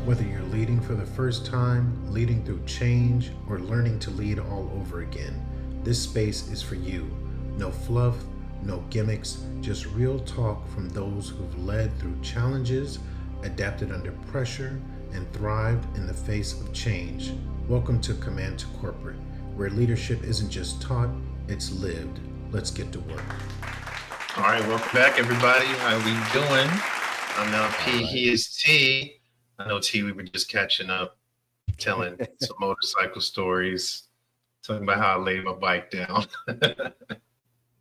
Whether you're leading for the first time, leading through change, or learning to lead all over again, this space is for you. No fluff, no gimmicks, just real talk from those who've led through challenges, adapted under pressure, and thrived in the face of change. Welcome to Command to Corporate, where leadership isn't just taught, it's lived. Let's get to work. All right, welcome back, everybody. How we doing? I'm now All P. right. He is T. I know T. We were just catching up, telling some motorcycle stories, talking about how I laid my bike down. An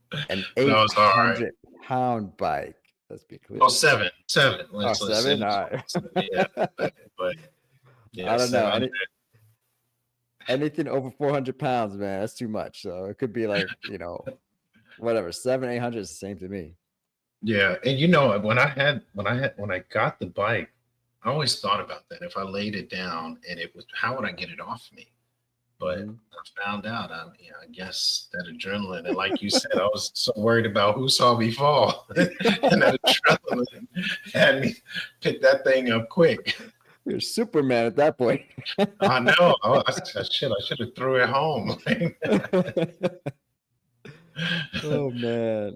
That was all right. 800-pound bike. Let's be clear. Oh, seven. Oh, Let's say seven? All right. yeah, but yeah, I don't know. 700. Anything over 400 pounds, man, that's too much. So it could be like, whatever. 800 is the same to me. Yeah, and when I got the bike, I always thought about that. If I laid it down and how would I get it off me? But I found out, I guess that adrenaline, and like you said, I was so worried about who saw me fall, and that adrenaline had me pick that thing up quick. You're Superman at that point. I know. I should have threw it home. Oh, man.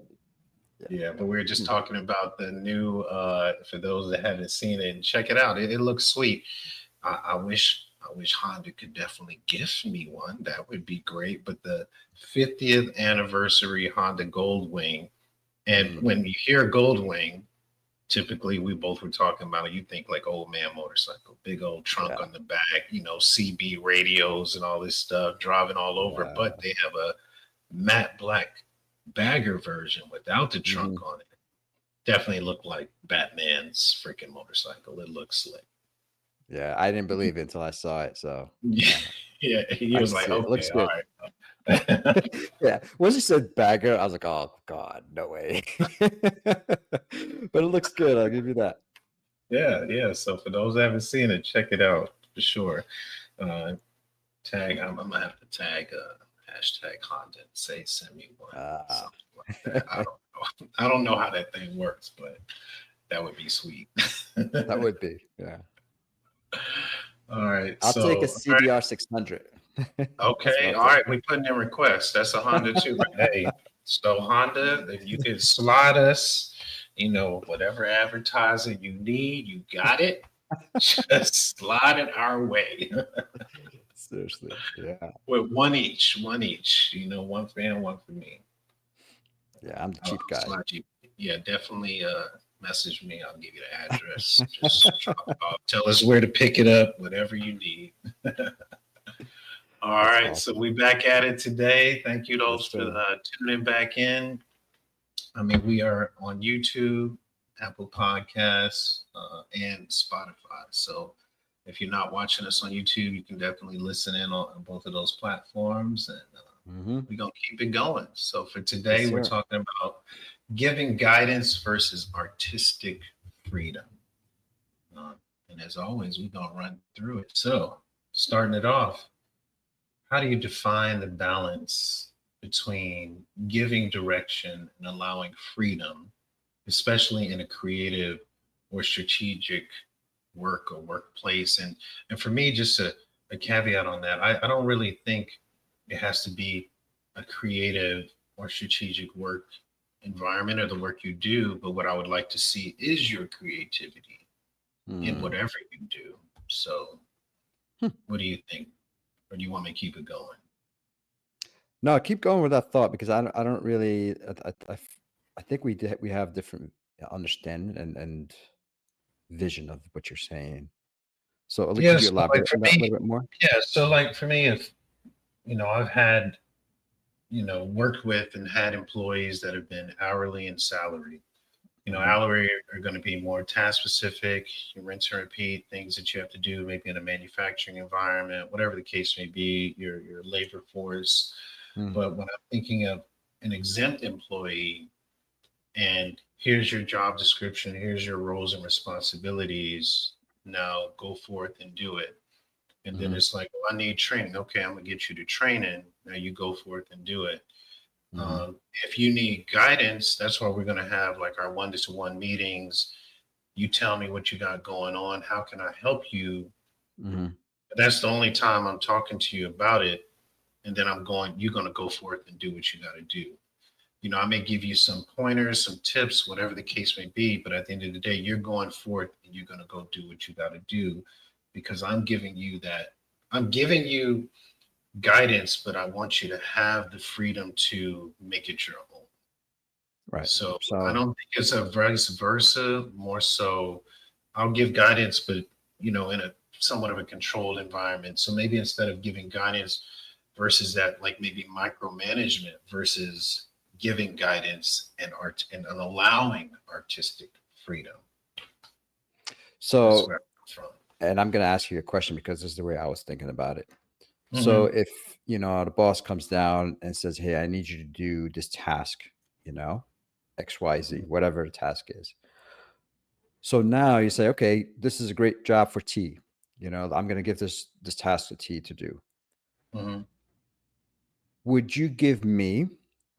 Yeah, but we were just talking about the new, for those that haven't seen it, check it out. It looks sweet. I wish Honda could definitely gift me one. That would be great. But the 50th anniversary Honda Goldwing, and when you hear Goldwing, typically we both were talking about it. You think like old man motorcycle, big old trunk on the back, CB radios and all this stuff, driving all over. Yeah. But they have a matte black bagger version without the trunk on it. Definitely looked like Batman's freaking motorcycle. It looks slick. Yeah, I didn't believe it until I saw it. So yeah, he was like, it looks good. all right. Yeah, once you said bagger, I was like, oh God, no way. But it looks good. I'll give you that. Yeah. So for those that haven't seen it, check it out for sure. Tag. I'm gonna have to tag hashtag Honda and say send me one. Something like that. I don't know how that thing works, but that would be sweet. That would be, yeah. All right. I'll take a CBR 600. Okay. All right. We putting in requests. That's a Honda too. Hey, so Honda, if you could slide us, whatever advertising you need, you got it. Just slide it our way. Seriously, yeah. With one each. One for him, one for me. Yeah, I'm the cheap guy. Yeah, definitely message me. I'll give you the address. Just drop it off. Tell us where to pick it up, whatever you need. All right, awesome. So we back at it today. Thank you those for tuning back in. I mean, we are on YouTube, Apple Podcasts, and Spotify. So if you're not watching us on YouTube, you can definitely listen in on both of those platforms, and we're going to keep it going. So for today, we're talking about giving guidance versus artistic freedom. And as always, we're going to run through it. So starting it off, how do you define the balance between giving direction and allowing freedom, especially in a creative or strategic work or workplace? And for me, just a caveat on that, I don't really think it has to be a creative or strategic work environment or the work you do, but what I would like to see is your creativity in whatever you do. So what do you think? Or do you want me to keep it going? No, keep going with that thought, because I don't really, I think we have different understanding and vision of what you're saying. So could you elaborate on that a little bit more? Yeah. So like for me, if, I've had, worked with and had employees that have been hourly and salary. Hourly are going to be more task specific, you rinse and repeat things that you have to do, maybe in a manufacturing environment, whatever the case may be, your labor force. But when I'm thinking of an exempt employee, and here's your job description, here's your roles and responsibilities, now go forth and do it. And then it's like, well, I need training. Okay, I'm gonna get you to training. Now you go forth and do it. If you need guidance, that's why we're gonna have like our 1-to-1 meetings You tell me what you got going on. How can I help you? Hmm. That's the only time I'm talking to you about it. And then you're going to go forth and do what you got to do. I may give you some pointers, some tips, whatever the case may be, but at the end of the day, you're going forth and you're going to go do what you got to do because I'm giving you guidance, but I want you to have the freedom to make it your own. Right. So I So don't think it's a vice versa. More so, I'll give guidance, but in a somewhat of a controlled environment. So maybe instead of giving guidance versus that, like maybe micromanagement versus giving guidance and art and allowing artistic freedom. That's so where I'm from. and I'm going to ask you a question because this is the way I was thinking about it. So Hmm. if, the boss comes down and says, "Hey, I need you to do this task," you know, XYZ, whatever the task is. So now you say, "Okay, this is a great job for T. I'm going to give this task to T to do." Hmm. Would you give me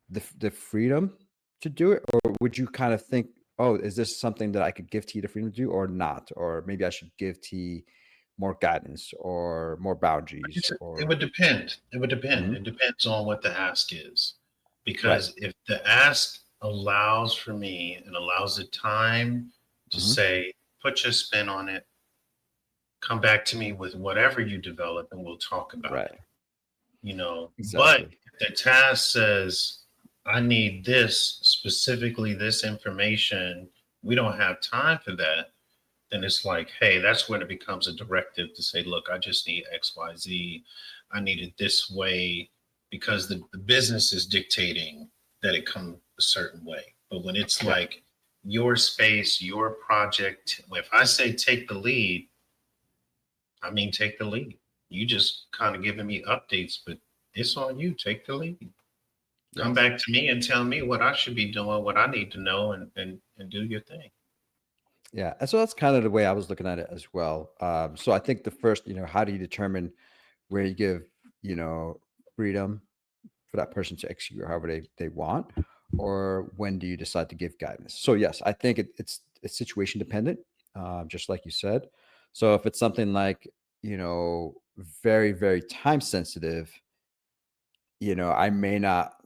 the freedom to do it, or would you kind of think, "Oh, is this something that I could give T the freedom to do, or not? Or maybe I should give T more guidance or more boundaries, It or." would depend. It would depend. Mhm. It depends on what the ask is. Right. Because if the ask allows for me and allows the time to Mhm. say, put your spin on it, come back to me with whatever you develop and we'll talk about Right. it. But Exactly. if the task says, I need this, specifically this information, we don't have time for that, then it's like, hey, that's when it becomes a directive to say, look, I just need XYZ. I need it this way because the business is dictating that it come a certain way. But when it's Yeah. like your space, your project, if I say take the lead, I mean take the lead. You just kind of giving me updates, but it's on you. Take the lead. Come Yes. back to me and tell me what I should be doing, what I need to know, and do your thing. Yeah. And so that's kind of the way I was looking at it as well. So I think the first, how do you determine where you give, you know, freedom for that person to execute however they want, or when do you decide to give guidance? So yes, I think it's situation dependent, just like you said. So if it's something like, very, very time sensitive, I may not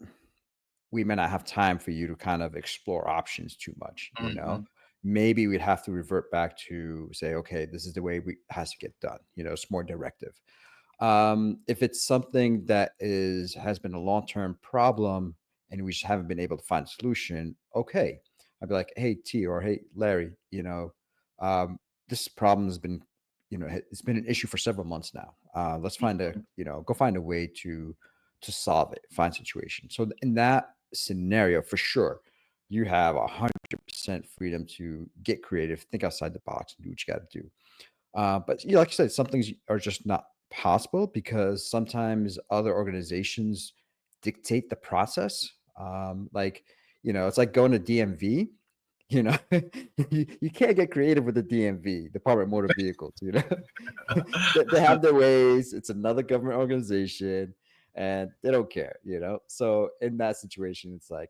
we may not have time for you to kind of explore options too much. Hmm. Maybe we'd have to revert back to say, okay, this is the way we has to get done. It's more directive. If it's something that has been a long-term problem and we just haven't been able to find a solution, okay, I'd be like, hey T, or hey Larry, um, this problem has been, it's been an issue for several months now. Let's go find a way to solve it, find situation. So in that scenario, for sure, you have 100% freedom to get creative, think outside the box, and do what you got to do. But like you said, some things are just not possible because sometimes other organizations dictate the process. It's like going to DMV. You know, you can't get creative with the DMV, Department of Motor Vehicles. They have their ways. It's another government organization, and they don't care. So in that situation, it's like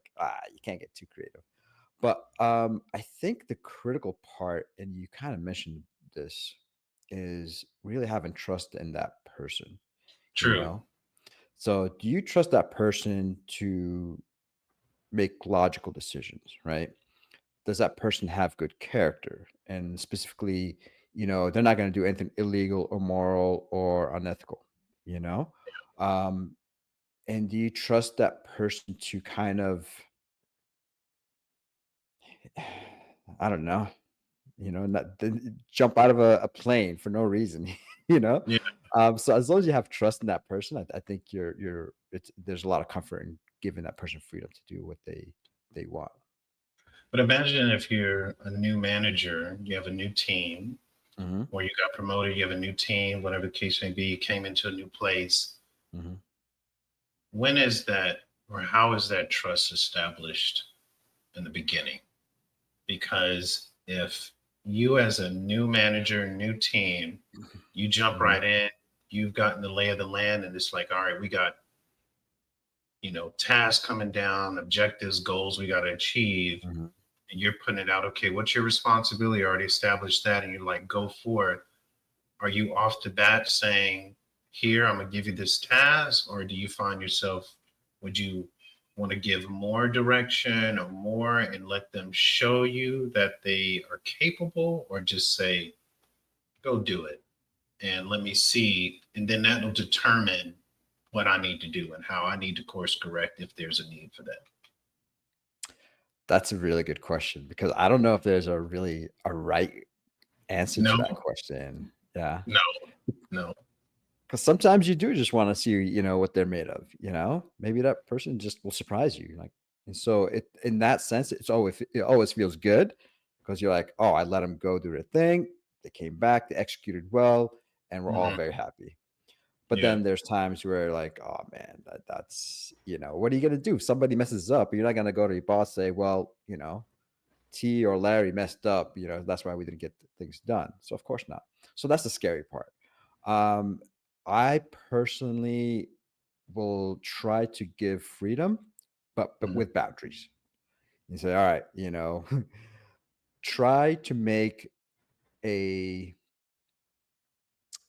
you can't get too creative. But I think the critical part, and you kind of mentioned this, is really having trust in that person, you True. know? So do you trust that person to make logical decisions, right? Does that person have good character? And specifically, they're not going to do anything illegal or moral or unethical, you know? Um, and do you trust that person to kind of, I don't know, not jump out of a plane for no reason, you know. Yeah. So as long as you have trust in that person, I think there's a lot of comfort in giving that person freedom to do what they want. But imagine if you're a new manager, you have a new team, Hmm. or you got promoted, you have a new team, whatever the case may be, you came into a new place. Hmm. When is that, or how is that trust established in the beginning? Because if you, as a new manager, new team, you jump Hmm. right in, you've gotten the lay of the land, and it's like, all right, we got, tasks coming down, objectives, goals we got to achieve. Hmm. and you're putting it out. Okay, what's your responsibility? You already established that, and you're like, go for it. Are you off the bat saying, here, I'm gonna give you this task, or do you find yourself, would you want to give more direction or more and let them show you that they are capable, or just say, go do it and let me see, and then that'll determine what I need to do and how I need to course correct if there's a need for that. That's a really good question because I don't know if there's a right answer to No, that question. Yeah. no, no. Because sometimes you do just want to see, what they're made of, maybe that person just will surprise you. Like, and so in that sense, it always feels good because you're like, oh, I let them go do their thing. They came back, they executed well, and we're all Mhm. very happy. But Yeah, then there's times where like, oh man, that's, what are you gonna do? If somebody messes up, you're not gonna go to your boss and say, well, T or Larry messed up, that's why we didn't get things done. So of course not. So that's the scary part. Um, I personally will try to give freedom, but mhm, with boundaries. You say, all right, try to make a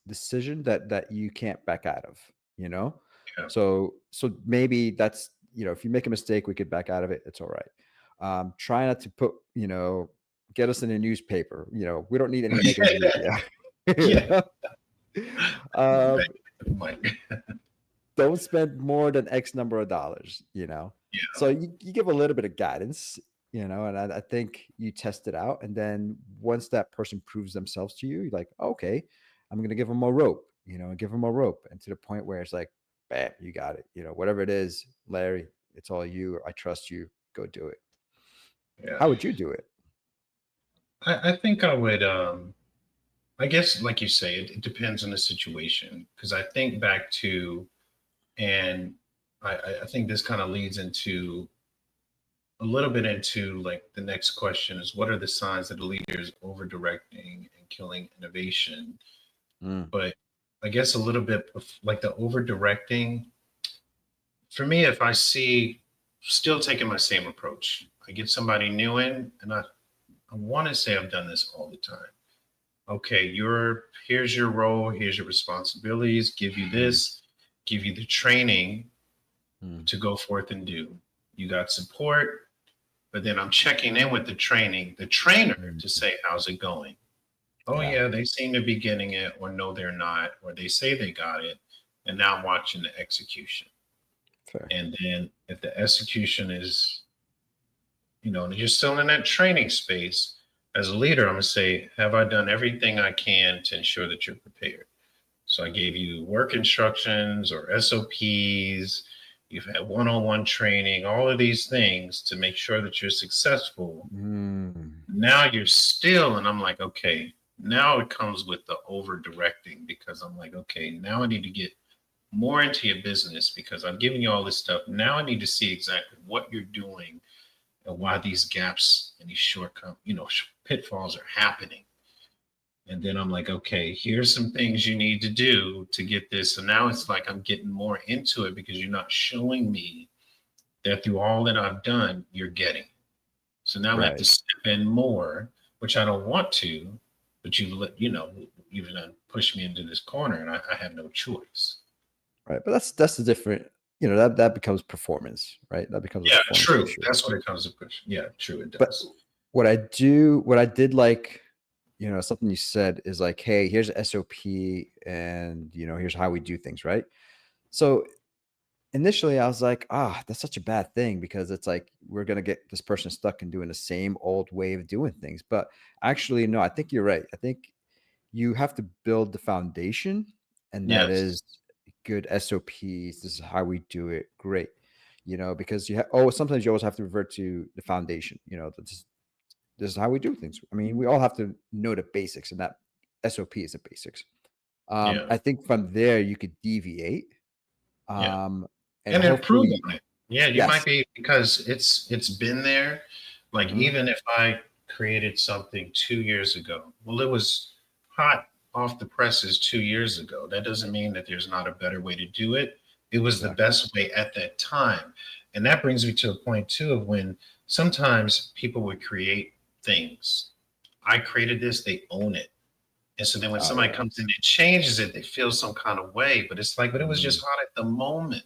decision that you can't back out of, you know? yeah. So maybe that's, if you make a mistake, we could back out of it. It's all right. Try not to put, get us in a newspaper. We don't need any negative media. You Yeah. know? Um, Like, don't spend more than X number of dollars, yeah, So you give a little bit of guidance, and I think you test it out. And then once that person proves themselves to you, you're like, okay, I'm going to give them a rope, give them a rope. And to the point where it's like, bam, you got it. Whatever it is, Larry, it's all you. I trust you. Go do it. yeah. How would you do it? I think I would, I guess, like you say, it depends on the situation. Because I think back to, and I think this kind of leads into a little bit into like the next question is, what are the signs that a leader is over directing and killing innovation? Mm, But I guess a little bit of like the over directing, for me, if I see, still taking my same approach, I get somebody new in, and I want to say I've done this all the time. Okay, here's your role, here's your responsibilities, give you mm, this, give you the training mm. to go forth and do. You got support, but then I'm checking in with the trainer Mm. to say, how's it going? Oh Yeah, yeah, they seem to be getting it, or no, they're not, or they say they got it. And now I'm watching the execution. fair. And then if the execution is, and you're still in that training space, as a leader, I'm gonna say, have I done everything I can to ensure that you're prepared? So I gave you work instructions or SOPs. You've had one-on-one training, all of these things to make sure that you're successful. Mm, Now you're still, and I'm like, okay, now it comes with the over directing, because I'm like, okay, now I need to get more into your business because I'm giving you all this stuff. Now I need to see exactly what you're doing and why these gaps and these shortcomings, pitfalls are happening. And then I'm like, okay, here's some things you need to do to get this. So now it's like I'm getting more into it because you're not showing me that through all that I've done, you're getting. So now I have to right. step in more, which I don't want to, but you've done push me into this corner, and I have no choice. Right. But that's the different, that becomes performance, right? That becomes a Yeah, performance true. issue. That's what it comes to push. Yeah, true. It But does. what I did like, something you said is like, hey, here's a SOP and, here's how we do things, right? So initially I was like, that's such a bad thing because it's like we're going to get this person stuck in doing the same old way of doing things. But actually, no, I think you're right. I think you have to build the foundation, and that Yes. is good SOPs. This is how we do it. Great. Because sometimes you always have to revert to the foundation. This is how we do things. I mean, we all have to know the basics, and that SOP is the basics. Yeah. I think from there you could deviate, Yeah. um, and And improve hopefully, on it. Yeah, you might yes, be, because it's been there. Like, mhm, even if I created something 2 years ago, well, it was hot off the presses 2 years ago. That doesn't mean that there's not a better way to do it. It was the exactly. best way at that time. And that brings me to a point too of when sometimes people would create things. I created this, they own it. And so then when Oh somebody comes in yes. and changes it, they feel some kind of way. But it's like, but it was Mm, just hot at the moment.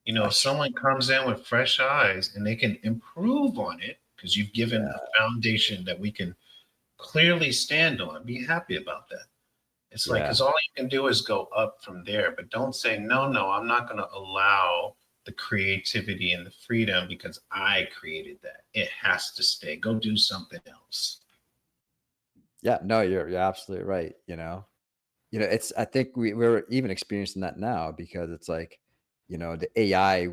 You know, if that's someone comes in with fresh eyes and they can improve on it because you've given yeah. a foundation that we can clearly stand on, be happy about that. It's like, Yeah. because all you can do is go up from there, but don't say, no, no, I'm not going to allow the creativity and the freedom because I created that. It has to stay. Go do something else. Yeah. No, you're absolutely right. It's I think we're even experiencing that now because it's like, the AI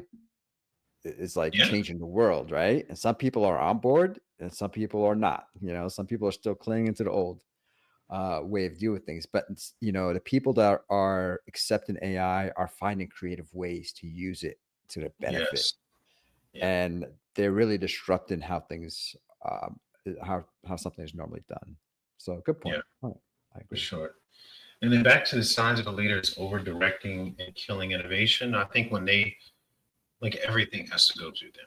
is like Yeah. changing the world, right? And some people are on board and some people are not. Some people are still clinging to the old way of doing things. But the people that are accepting AI are finding creative ways to use it to their benefit, Yes. Yeah. and they're really disrupting how things, how something is normally done. So good point. Yeah. Oh, I For agree. sure. And then back to the signs of a leader is over directing and killing innovation. I think when they, like, everything has to go through them.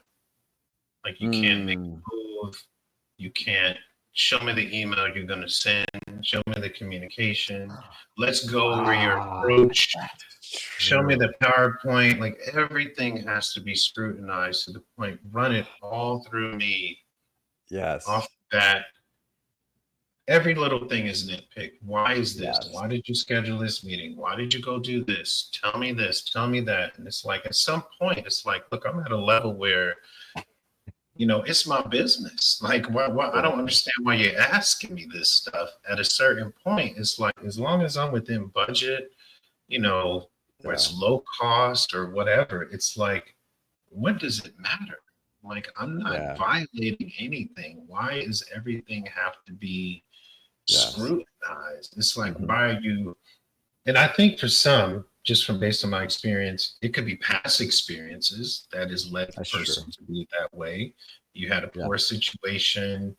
Like you can't make Mm, a move. You can't show me the email you're going to send. Show me the communication. Let's go over your approach. that's Show me true. the PowerPoint. Like everything has to be scrutinized to the point. Run it all through me off Yes. the bat. Every little thing is nitpicked. Why is this? Yes. Why did you schedule this meeting? Why did you go do this? Tell me this. Tell me that. And it's like at some point, it's like, look, I'm at a level where it's my business. Like, why I don't Exactly. understand why you're asking me this stuff. At a certain point, it's like, as long as I'm within budget, you know, where Yeah. it's low cost or whatever, it's like, what does it matter? Like, I'm not Yeah. violating anything. Why does everything have to be Yes. scrutinized? It's like, Mhm. why are you? And I think for some, just from based on my experience, it could be past experiences that has led the That's person true. to be that way. You had a Yeah. poor situation,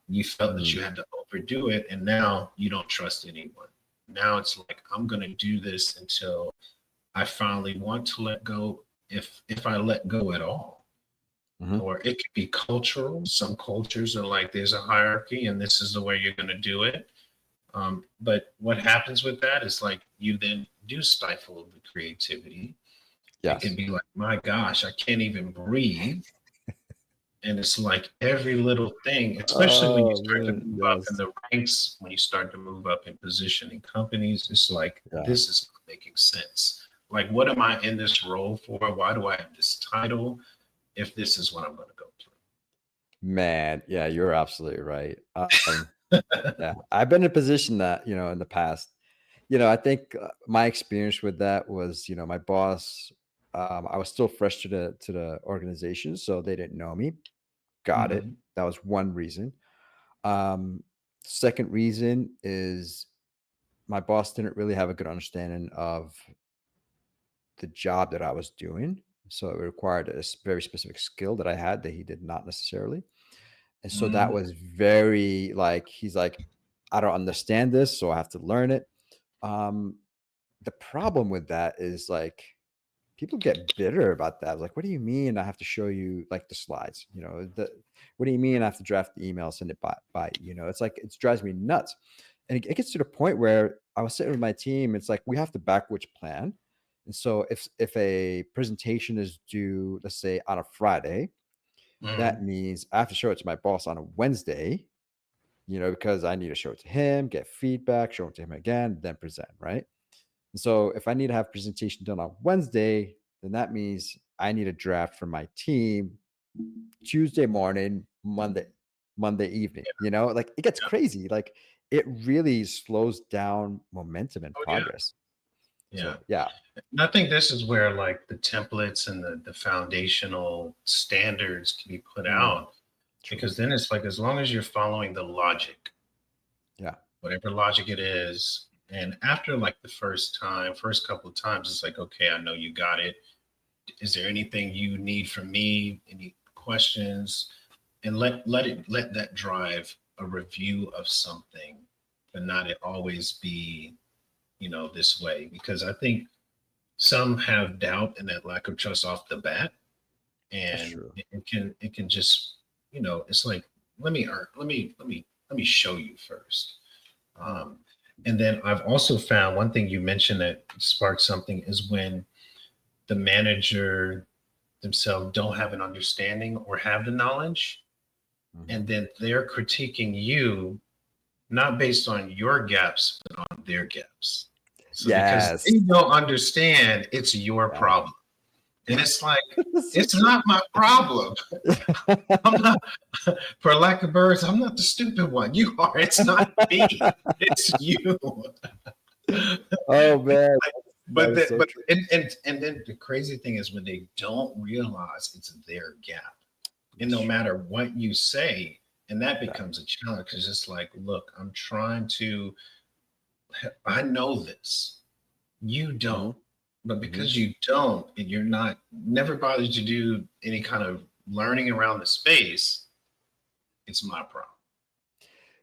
you felt that Mhm. you had to overdo it, and now you don't trust anyone. Now it's like, I'm going to do this until I finally want to let go, if I let go at all. Mhm. Or it could be cultural. Some cultures are like, there's a hierarchy and this is the way you're going to do it. But what happens with that is like you then do stifle the creativity. It can Yes. be like, my gosh, I can't even breathe. And it's like every little thing, especially when you Oh, start to man. move up in Yes. the ranks, when you start to move up in position in companies, it's like, Yeah. this is not making sense. Like, what am I in this role for? Why do I have this title if this is what I'm going to go Man, yeah, you're absolutely right. through? Yeah, I've been in a position that, in the past, I think my experience with that was, my boss, I was still fresh to the organization, so they didn't know me. Got it. Mhm. That was one reason. Um, Second reason is my boss didn't really have a good understanding of the job that I was doing. So it required a very specific skill that I had that he did not necessarily. And so that Mhm. was very like, he's like, I don't understand this, so I have to learn it. Um, the problem with that is like people get bitter about that. Like, what do you mean I have to show you like the slides? What do you mean I have to draft the email, send it by? It's like it drives me nuts. And it gets to the point where I was sitting with my team. It's like we have to backwards plan. And so if a presentation is due, let's say on a Friday, that Mhm. means I have to show it to my boss on a Wednesday, because I need to show it to him, get feedback, show it to him again, then present, right? And so if I need to have presentation done on Wednesday, then that means I need a draft from my team Tuesday morning, Monday evening. Like it gets Yeah. crazy. Like it really slows down momentum and Oh yeah. progress. Yeah. So yeah. And I think this is where like the templates and the foundational standards can be put Mm, out, true. because then it's like, as long as you're following the logic, Yeah. whatever logic it is, and after like the first couple of times, it's like, okay, I know you got it. Is there anything you need from me? Any questions? And let that drive a review of something, but not it always be, this way. Because I think some have doubt and that lack of trust off the bat, That's and true. it can just it's like, let me show you first. And then I've also found one thing you mentioned that sparked something is when the manager themselves don't have an understanding or have the knowledge, and then they're critiquing you not based on your gaps but on their gaps. So because Yes. they don't understand, it's your Yeah. problem. And it's like, So it's not my problem. I'm not, for lack of words, I'm not the stupid one. You are. It's not me. It's you. Oh man, that But is so but true. and then the crazy thing is when they don't realize it's their gap, and That's no true. matter what you say, and that Yeah. becomes a challenge because it's like, look, I'm trying to. I know this. You hmm don't. But hmm because you don't, and you're not never bothered to do any kind of learning around the space, it's my problem.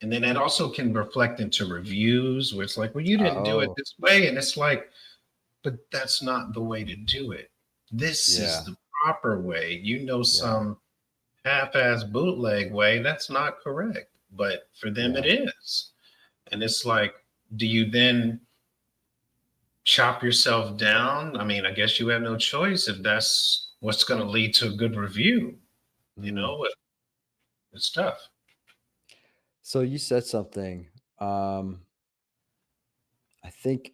And then that also can reflect into reviews where it's like, well, you didn't do it Oh, this way. And it's like, but that's not the way to do it. This is yeah, the proper way. yeah, Some half-ass bootleg way, that's not correct. But for them, it yeah. is. And it's like, do you then chop yourself down? I mean, I guess you have no choice if that's what's going to lead to a good review. You Mm. know, it's tough. So you said something. Um, I think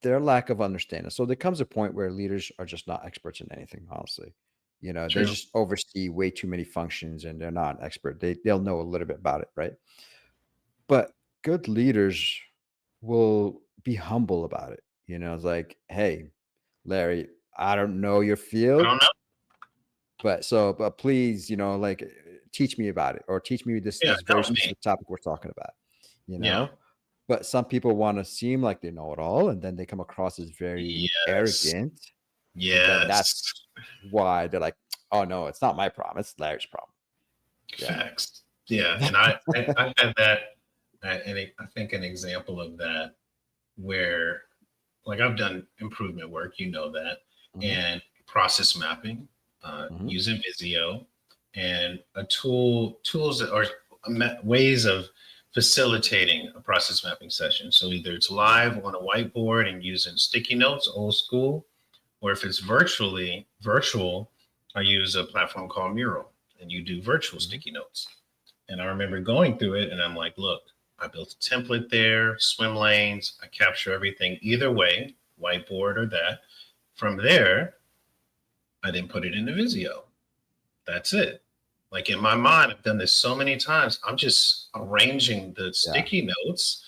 their lack of understanding. So there comes a point where leaders are just not experts in anything, honestly. They True. just oversee way too many functions and they're not expert. They'll know a little bit about it, right? But good leaders will be humble about it. It's like, hey, Larry, I don't know your I field, don't know. but please, like teach me about it or teach me this Yeah, this very help me. specific topic we're talking about, you Yeah. know? But some people want to seem like they know it all and then they come across as very Yes. arrogant. And then Yes. that's why they're like, oh no, it's not my problem. It's Larry's problem. Yeah. Facts. Yeah. And I had that, and I think an example of that where, like, I've done improvement work, you know that, hmm and process mapping hmm using Visio and tools that are ways of facilitating a process mapping session. So either it's live on a whiteboard and using sticky notes, old school, or if it's virtual, I use a platform called Mural, and you do virtual hmm sticky notes. And I remember going through it, and I'm like, look, I built a template there, swim lanes, I capture everything either way, whiteboard or that. From there, I then put it into Visio. That's it. Like in my mind, I've done this so many times. I'm just arranging the Yeah. sticky notes.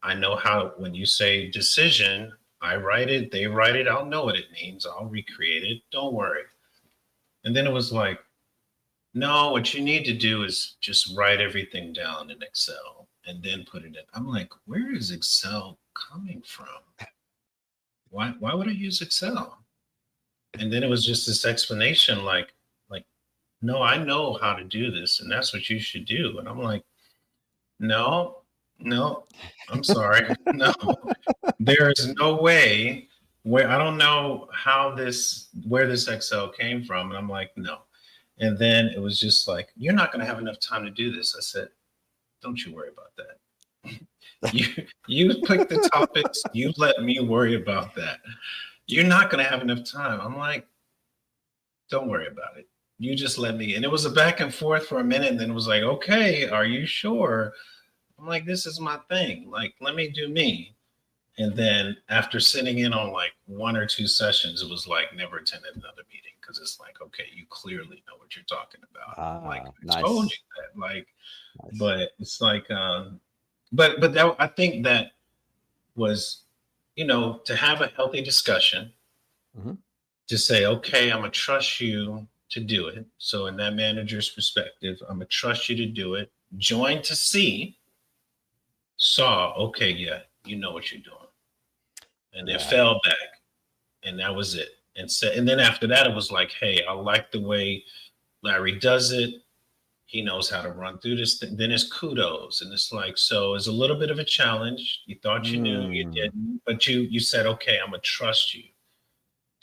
I know how, when you say decision, I write it, they write it, I'll know what it means. I'll recreate it. Don't worry. And then it was like, no, what you need to do is just write everything down in Excel and then put it in. I'm like, where is Excel coming from? Why would I use Excel? And then it was just this explanation like, no, I know how to do this, and that's what you should do. And I'm like, no, no, I'm sorry. No, there is no way where I don't know where this Excel came from. And I'm like, no. And then it was just like, you're not going to have enough time to do this. I said, don't you worry about that. You you pick the topics. You let me worry about that. You're not going to have enough time. I'm like, don't worry about it. You just let me. And it was a back and forth for a minute. And then it was like, okay, are you sure? I'm like, this is my thing. Like, let me do me. And then after sitting in on like one or two sessions, it was like never attend another meeting because it's like, okay, you clearly know what you're talking about. I'm like, I told you Nice. that. Like, Nice. but it's like, but that, I think that was, to have a healthy discussion, hmm to say, okay, I'm gonna trust you to do it. So in that manager's perspective, I'm gonna trust you to do it. Join to see, saw, okay, yeah, you know what you're doing, and then Yeah. fell back, and that was it. And then after that, it was like, hey, I like the way Larry does it. He knows how to run through this thing. Then it's kudos, and it's like, so it's a little bit of a challenge. You thought you knew, you Mm. didn't, but you said, okay, I'm gonna trust you.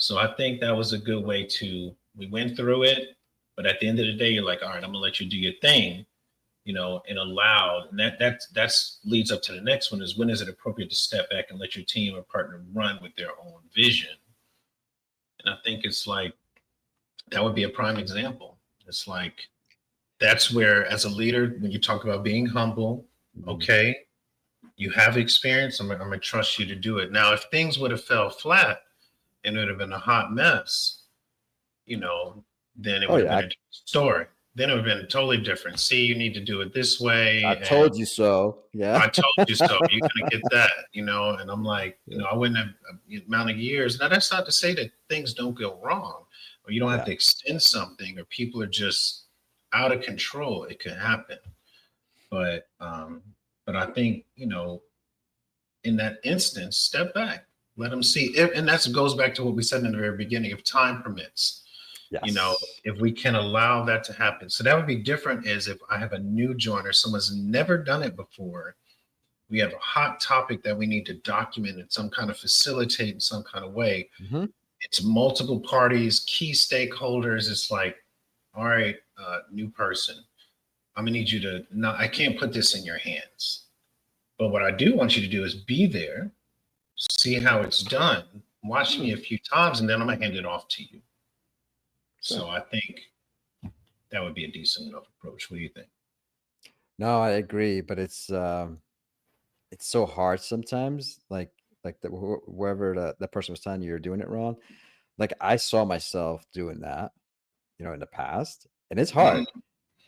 So I think that was a good way to. We went through it, But at the end of the day, you're like, all right, I'm gonna let you do your thing, and allowed. And that's leads up to the next one, is when is it appropriate to step back and let your team or partner run with their own vision? And I think it's like that would be a prime example. It's like that's where, as a leader, when you talk about being humble, Mhm. okay, you have experience. I'm gonna trust you to do it. Now, if things would have fell flat and it would have been a hot mess, you know, then it Oh would have yeah, been a different story. Then it would have been totally different. See, you need to do it this I way, and told you so. Yeah. I told you so. You're gonna get that, and I'm like, Yeah. I wouldn't have the amount of years. Now, that's not to say that things don't go wrong, or you don't have Yeah. to extend something, or people are just out of control. It could happen, but I think in that instance, step back, let them see. And that goes back to what we said in the very beginning. If time permits, Yes. if we can allow that to happen. So that would be different as if I have a new joiner, someone's never done it before. We have a hot topic that we need to document in some kind of facilitate in some kind of way. Hmm. It's multiple parties, key stakeholders. It's like, all right, new person, I'm gonna need you to not, I can't put this in your hands. But what I do want you to do is be there, see how it's done, watch me a few times, and then I'm gonna hand it off to you. Sure. So I think that would be a decent enough approach. What do you think? No, I agree, but it's so hard sometimes. Like that whoever that person was telling you you're doing it wrong. Like I saw myself doing that, in the past, and it's hard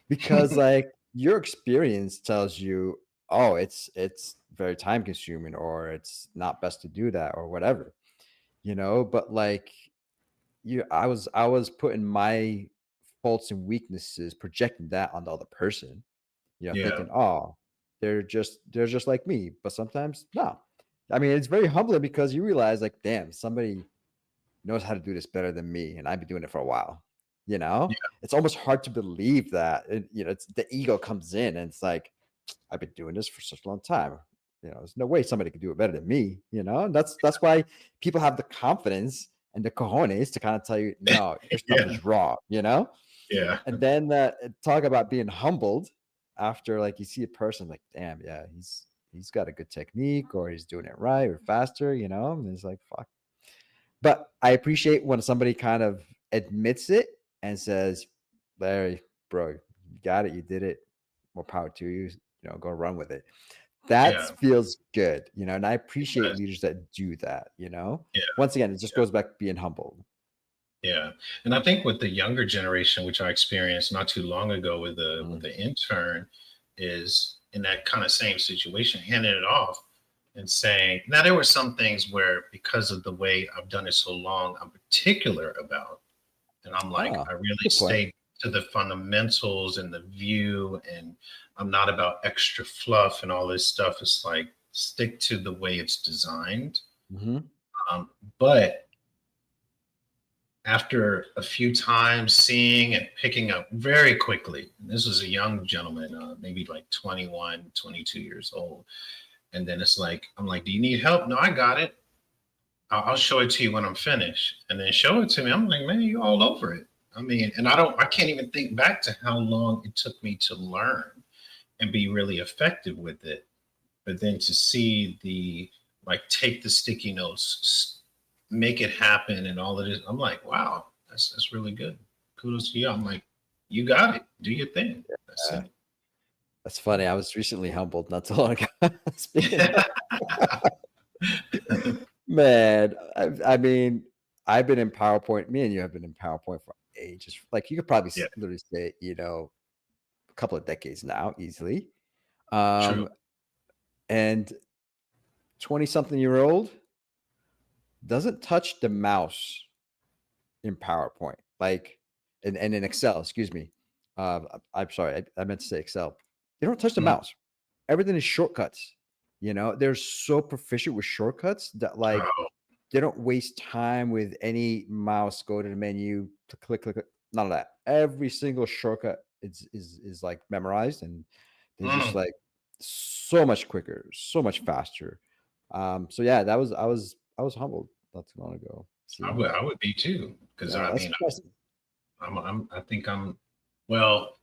because like your experience tells you, oh, it's very time consuming, or it's not best to do that, or whatever. But like I was putting my faults and weaknesses, projecting that on the other person, Yeah, thinking, oh, they're just like me. But sometimes no. I mean, it's very humbling because you realize, like, damn, somebody knows how to do this better than me, and I've been doing it for a while. It's almost hard to believe that. It's the ego comes in, and it's like, I've been doing this for such a long time. There's no way somebody could do it better than me. And that's why people have the confidence and the cojones to kind of tell you, no, your stuff yeah, is wrong. yeah, And then talk about being humbled after, like, you see a person like, damn, yeah, he's got a good technique, or he's doing it right or faster. And it's like, fuck. But I appreciate when somebody kind of admits it and says, Larry, bro, you got it, you did it, more power to you. Go run with it. That yeah, feels good, and I appreciate yes, leaders that do that. yeah, Once again, it just yeah, goes back to being humble. yeah. And I think with the younger generation, which I experienced not too long ago with the Mm. intern, is in that kind of same situation, handing it off and saying, now there were some things where because of the way I've done it so long, I'm particular about. And I'm like, Ah, I really good point. stay to the fundamentals and the view, and I'm not about extra fluff and all this stuff. It's like stick to the way it's designed. Hmm. But after a few times seeing and picking up very quickly, this was a young gentleman, maybe like 21, 22 years old. And then it's like, I'm like, do you need help? No, I got it. I'll show it to you when I'm finished, and then show it to me. I'm like, man, you all over it. I mean, and I can't even think back to how long it took me to learn and be really effective with it. But then to see like, take the sticky notes, make it happen, and all of this, I'm like, wow, that's really good. Kudos to you. I'm like, you got it. Do your thing. That's Uh, it. that's funny. I was recently humbled not too long ago. Speaking of, man, I mean, I've been in PowerPoint. Me and you have been in PowerPoint for ages. Like, you could probably Yeah, literally say, a couple of decades now, easily. true. Um, and 20-something-year-old doesn't touch the mouse in PowerPoint, like, and in Excel, excuse me. I'm sorry, I meant to say Excel. They don't touch the Mm. mouse. Everything is shortcuts. They're so proficient with shortcuts that, like, Oh, they don't waste time with any mouse, go to the menu to click, click, click. None of that. Every single shortcut is like memorized, and they're just mm. like so much quicker, so much faster. So yeah, I was humbled not too long ago I seeing would that. I would be too, because Yeah, I that's mean, impressive. I think I'm Well,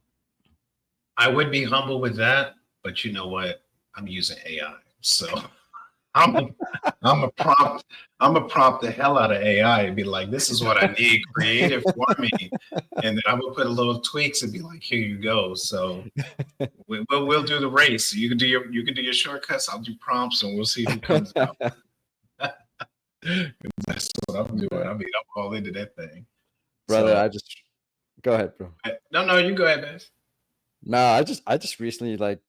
I would be humble with that, but you know what? I'm using AI, so I'm a, I'm a prompt. I'm a prompt the hell out of AI and be like, "This is what I need. Create it for me," and then I will put a little tweaks and be like, "Here you go." So we'll do the race. You can do your shortcuts. I'll do prompts, and we'll see who comes out. That's what I'm doing. I mean, I'm all into that thing. Brother, So I just go ahead, bro. no, you go ahead, man. No, I just recently like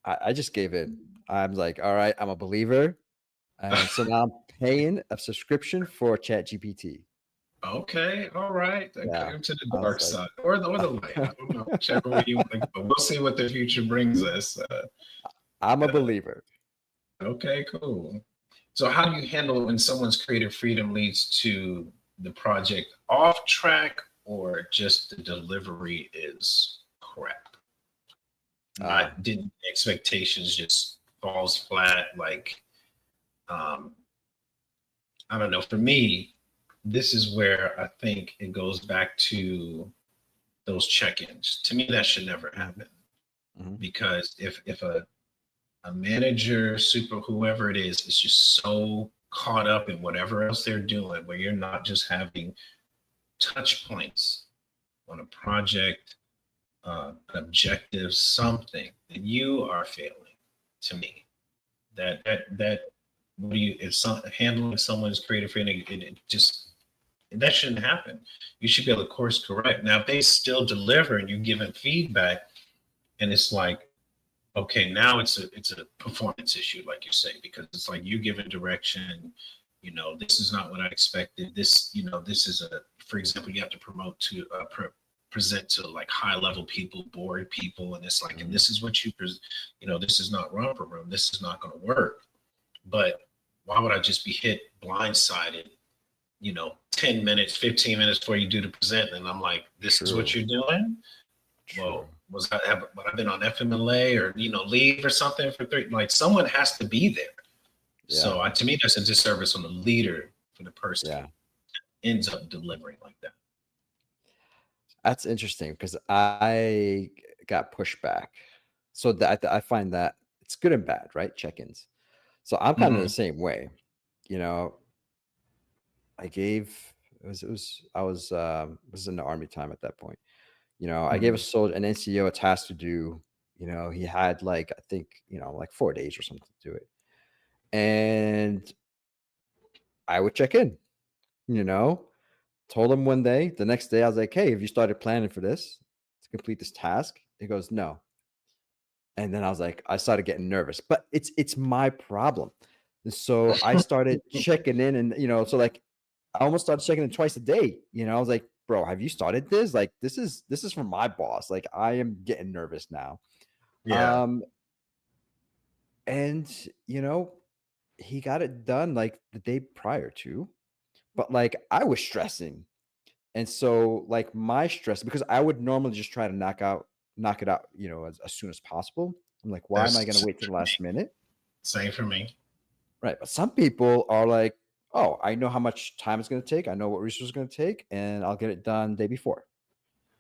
I just gave in. I'm like, all right, I'm a believer. And so now I'm paying a subscription for ChatGPT. Okay, all right. Then Yeah. come to the I dark was side or the light. I don't know, whichever way you want to go. We'll see what the future brings us. I'm a believer. Okay, cool. So, how do you handle when someone's creative freedom leads to the project off track or just the delivery is crap? Not didn't expectations just falls flat. Like, um, I don't know. For me, this is where I think it goes back to those check-ins. To me, that should never happen Mhm. because if a manager, super whoever it is just so caught up in whatever else they're doing, where you're not just having touch points on a project, an objective, something, then you are failing. To me, that what do you if some handling someone's creative freedom, it just that shouldn't happen. You should be able to course correct. Now, if they still deliver and you give them feedback, and it's like, okay, now it's a performance issue, like you say, because it's like you give a direction. You know, this is not what I expected. This, you know, this is a, for example, you have to promote to present to like high level people, board people, and it's like, and this is what you know, this is not romper room. This is not going to work. But why would I just be hit blindsided? You know, 10 minutes, 15 minutes before you do the present. And I'm like, this is what True. you're doing? True. Well, have I been on FMLA or, you know, leave or something for three? Like someone has to be there. Yeah. So to me, that's a disservice on the leader for the person Yeah. who ends up delivering like that. That's interesting because I got pushback. So that I find that it's good and bad, right? Check-ins. So I'm kind of the Mm-hmm. same way. You know, I gave it was I was in the army time at that point. You know, I gave a Mm-hmm. soldier an NCO a task to do. You know, he had like I think, like 4 days or something to do it. And I would check in, you know, told him one day, the next day I was like, "Hey, have you started planning for this to complete this task?" He goes, "No." And then I started getting nervous, but it's my problem. And so I started checking in and, so like I almost started checking in twice a day. I was like, "Bro, have you started this? Like this is from my boss. Like I am getting nervous now." Yeah. Um and he got it done like the day prior to, but like I was stressing. And so like my stress, because I would normally just try to knock it out, as soon as possible. I'm like, why am I That's going to wait till the last minute? same for me. Right. But some people are like, oh, I know how much time it's going to take. I know what resources it's going to take, and I'll get it done the day before.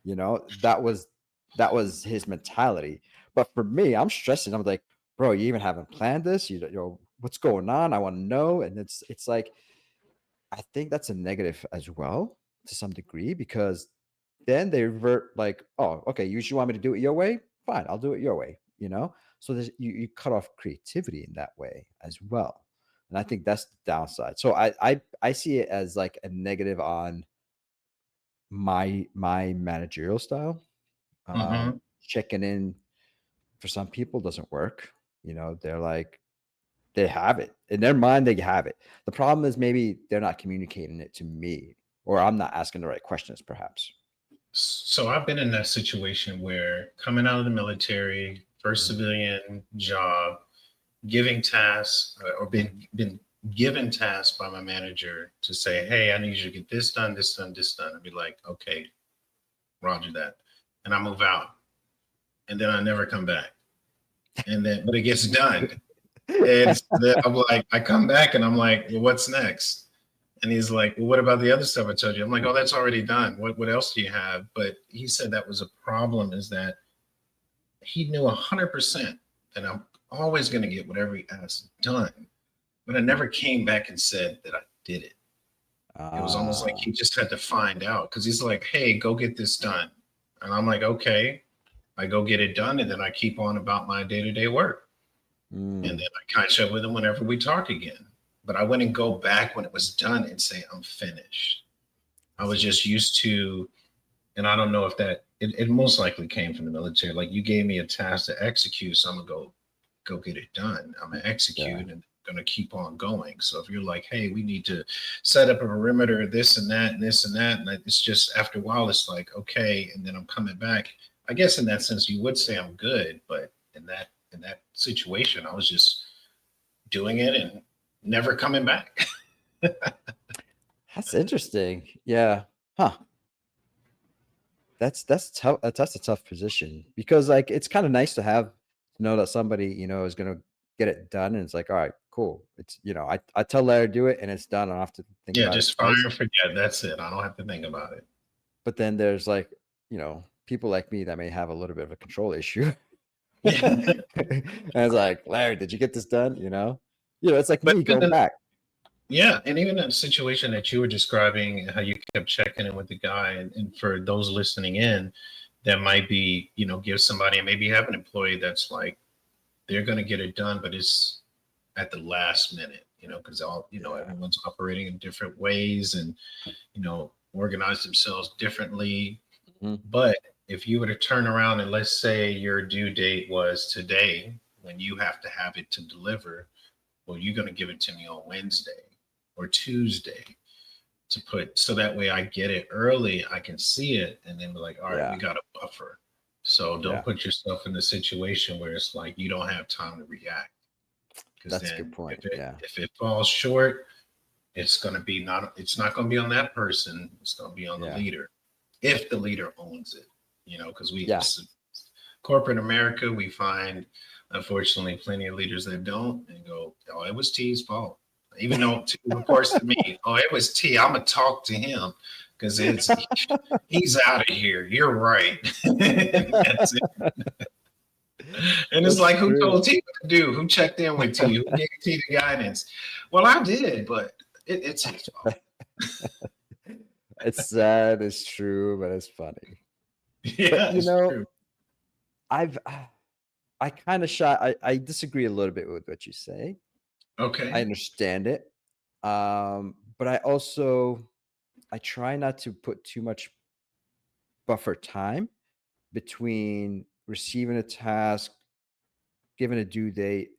That was his mentality. But for me, I'm stressing. I'm like, bro, you even haven't planned this. What's going on? I want to know. And it's like, I think that's a negative as well to some degree because then they revert like, oh, okay, you just want me to do it your way? Fine, I'll do it your way, So you cut off creativity in that way as well. And I think that's the downside. So I see it as like a negative on my managerial style. Mm-hmm. Checking in for some people doesn't work. They're like, they have it in their mind. They have it. The problem is maybe they're not communicating it to me, or I'm not asking the right questions, perhaps. So I've been in that situation where coming out of the military, first Mhm. civilian job, giving tasks or been given tasks by my manager to say, hey, I need you to get this done, this done, this done. I'd be like, okay, Roger that. And I move out. And then I never come back. And then but it gets done. And then I'm like, I come back and I'm like, well, what's next? And he's like, well, what about the other stuff I told you? I'm like, oh, that's already done. What else do you have? But he said that was a problem, is that he knew 100% that I'm always going to get whatever he asked done. But I never came back and said that I did it. It was almost like Ah, he just had to find out, because he's like, hey, go get this done. And I'm like, okay. I go get it done, and then I keep on about my day-to-day work. And mm, then I catch up with him whenever we talk again. But I wouldn't go back when it was done and say, I'm finished. I that's was just interesting. used to, and I don't know if it most likely came from the military. Like, you gave me a task to execute, so I'm gonna go get it done. I'm gonna Yeah. execute and gonna keep on going. So if you're like, hey, we need to set up a perimeter, this and that, and this and that, and it's just, after a while, it's like, okay, and then I'm coming back. I guess in that sense, you would say I'm good, but in that situation, I was just doing it and never coming back. That's interesting. Yeah. Huh. That's tough. That's a tough position because like it's kind of nice to have to know that somebody is gonna get it done, and it's like, all right, cool. It's I tell Larry to do it, and it's done. I don't have to think Yeah, about it just fire twice. and forget. That's it. I don't have to think about it. But then there's like people like me that may have a little bit of a control issue, Yeah. and it's like, Larry, did you get this done? It's like But me even going then, back. yeah, and even that situation that you were describing, how you kept checking in with the guy, and for those listening in, that might be, give somebody, and maybe have an employee that's like, they're going to get it done, but it's at the last minute, because Yeah. everyone's operating in different ways, and, organize themselves differently. Mhm. But if you were to turn around and, let's say your due date was today, when you have to have it to deliver, well, you're going to give it to me on Wednesday or Tuesday to put, so that way I get it early, I can see it, and then be like, all right, we Yeah. got a buffer. So don't Yeah. put yourself in the situation where it's like you don't have time to react, because That's a good then if point. it Yeah. if it falls short, it's not going to be on that person, it's going to be on the Yeah. leader, if the leader owns it, because Yeah. corporate America, we find, unfortunately, plenty of leaders that don't, and go, oh, it was T's fault. Even though T reports to me, oh, it was T, I'm going to talk to him, because he's out of here. You're right. That's it. And it's That's like, who true. told T what to do? Who checked in with T? Who gave T the guidance? Well, I did, but it's his fault. It's sad, it's true, but it's funny. But Yeah, it's true. I've I kind of I disagree a little bit with what you say. I Okay, understand it. But I try not to put too much buffer time between receiving a task, given a due date,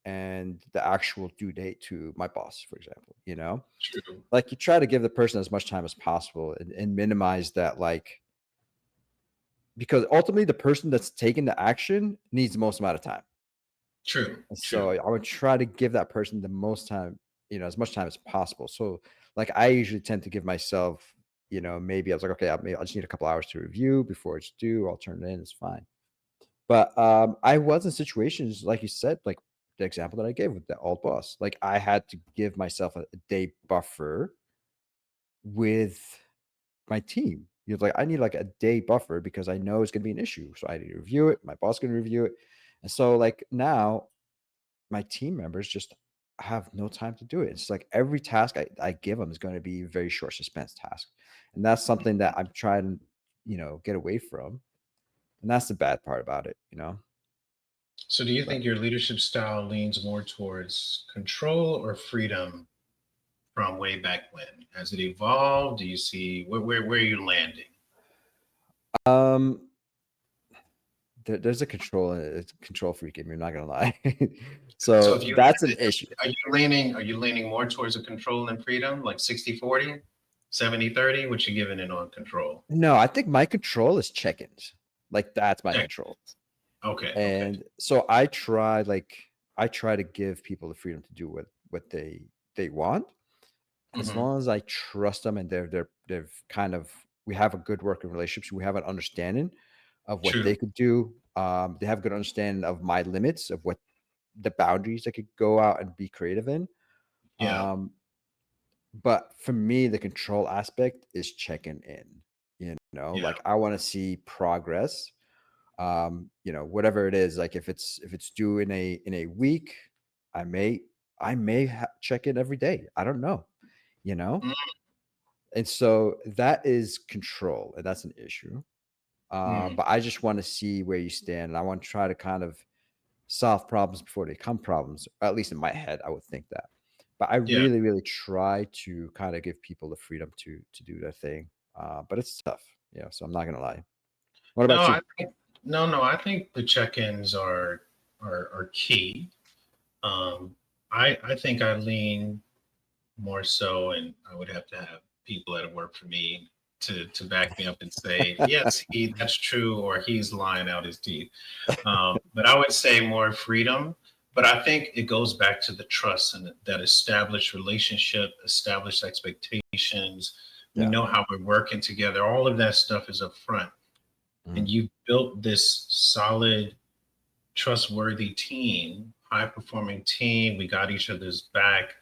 and the actual due date to my boss, for example. true, Like you try to give the person as much time as possible and minimize that, like, because ultimately the person that's taking the action needs the most amount of time. true, And so true. I would try to give that person the most time, as much time as possible. So like I usually tend to give myself, maybe I was like, okay, maybe I'll just need a couple hours to review before it's due. I'll turn it in. It's fine. But I was in situations like you said, like the example that I gave with the old boss. Like I had to give myself a day buffer with my team. You're like, I need like a day buffer because I know it's gonna be an issue. So I need to review it. My boss can review it. And so like now my team members just have no time to do it. It's like every task I give them is going to be a very short suspense task. And that's something that I'm trying to, get away from. And that's the bad part about it. So, do you But think your leadership style leans more towards control or freedom from way back when? Has it evolved? Do you see where are you landing? um there's a control freak in me, I'm not gonna lie. So, So if you that's had an to, issue. are you leaning more towards a control and freedom, like 60-40, 70-30? What you giving it on control? No, I think my control is check-ins. Like that's my Check. control. Okay, okay. And so I try to give people the freedom to do what they want, as Hmm. long as I trust them and they've kind of we have a good working relationship. We have an understanding of what True. they could do. They have a good understanding of my limits of what the boundaries I could go out and be creative in. Yeah. Um, But for me, the control aspect is checking in. Yeah. Like I want to see progress. Whatever it is, like if it's due in a week, I may check in every day. I don't know, you know? Mm, And so that is control, and that's an issue. mm, But I just want to see where you stand. And I want to try to kind of solve problems before they become problems. At least in my head, I would think that. But I yeah. really, really try to kind of give people the freedom to do their thing. But it's tough. So I'm not gonna lie. What No, about you? I think no. I think the check-ins are key. Um, I think I lean more so, and I would have to have people that work for me to back me up and say, yes, that's true, or he's lying out his teeth. But I would say more freedom. But I think it goes back to the trust and that established relationship, established expectations. We Yeah. know how we're working together. All of that stuff is up front. And Mhm. you built this solid, trustworthy team, high performing team. We got each other's back.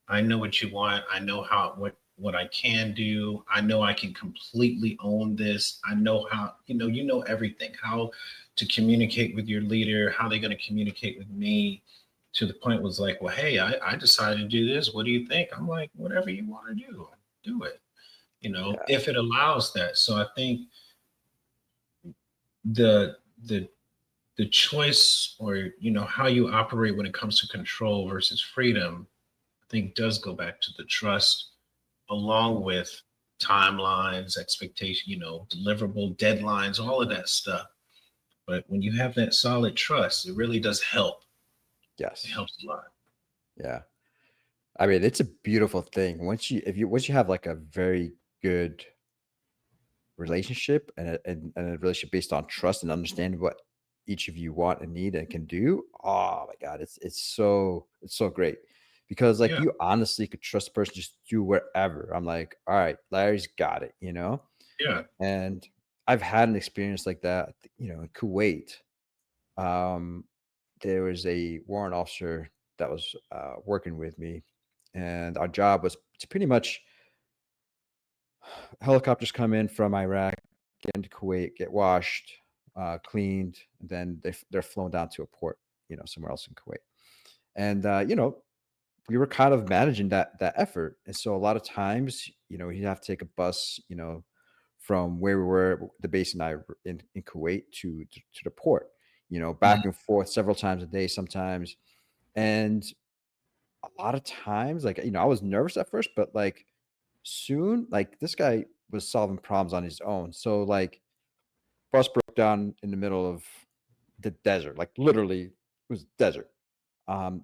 I know what you want. I know how what I can do. I know I can completely own this. I know how, you know everything, how to communicate with your leader, how they're going to communicate with me. To the point was like, well, hey, I decided to do this. What do you think? I'm like, whatever you want to do it, Yeah. if it allows that. So I think the the the choice, or how you operate when it comes to control versus freedom, I think does go back to the trust, along with timelines, expectation, deliverable deadlines, all of that stuff. But when you have that solid trust, it really does help. It Yes. helps a lot. Yeah. I mean, it's a beautiful thing. Once you have like a very good relationship and a relationship based on trust and understanding what each of you want and need and can do. Oh my god, it's so great. Because like Yeah, you honestly could trust the person just do whatever. I'm like, all right, Larry's got it. yeah. And I've had an experience like that, in Kuwait. Um, there was a warrant officer that was working with me, and our job was to pretty much helicopters come in from Iraq, get into Kuwait, get washed, cleaned, and then they're flown down to a port, somewhere else in Kuwait. And we were kind of managing that effort, and so a lot of times, you have to take a bus, from where we were, the base in Kuwait to the port, Mhm. back and forth several times a day sometimes. And a lot of times, like, I was nervous at first, but like soon, like this guy was solving problems on his own. So like bus broke down in the middle of the desert, like literally it was desert. Um,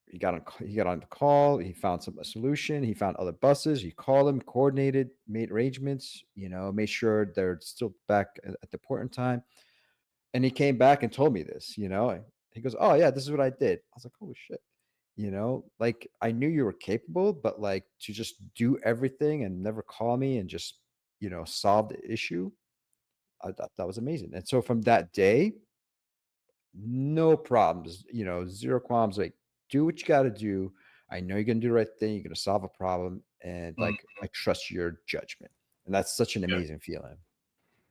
he got on the call, he found a solution, he found other buses, he called them, coordinated, made arrangements, made sure they're still back at the port in time. And he came back and told me this, and he goes, "Oh yeah, this is what I did." I was like, "Holy shit." Like I knew you were capable, but like to just do everything and never call me and just, solve the issue, I thought that was amazing. And so from that day, no problems, zero qualms. Like, do what you got to do. I know you're going to do the right thing. You're going to solve a problem. And Mm, like, I trust your judgment. And that's such an yeah, amazing feeling.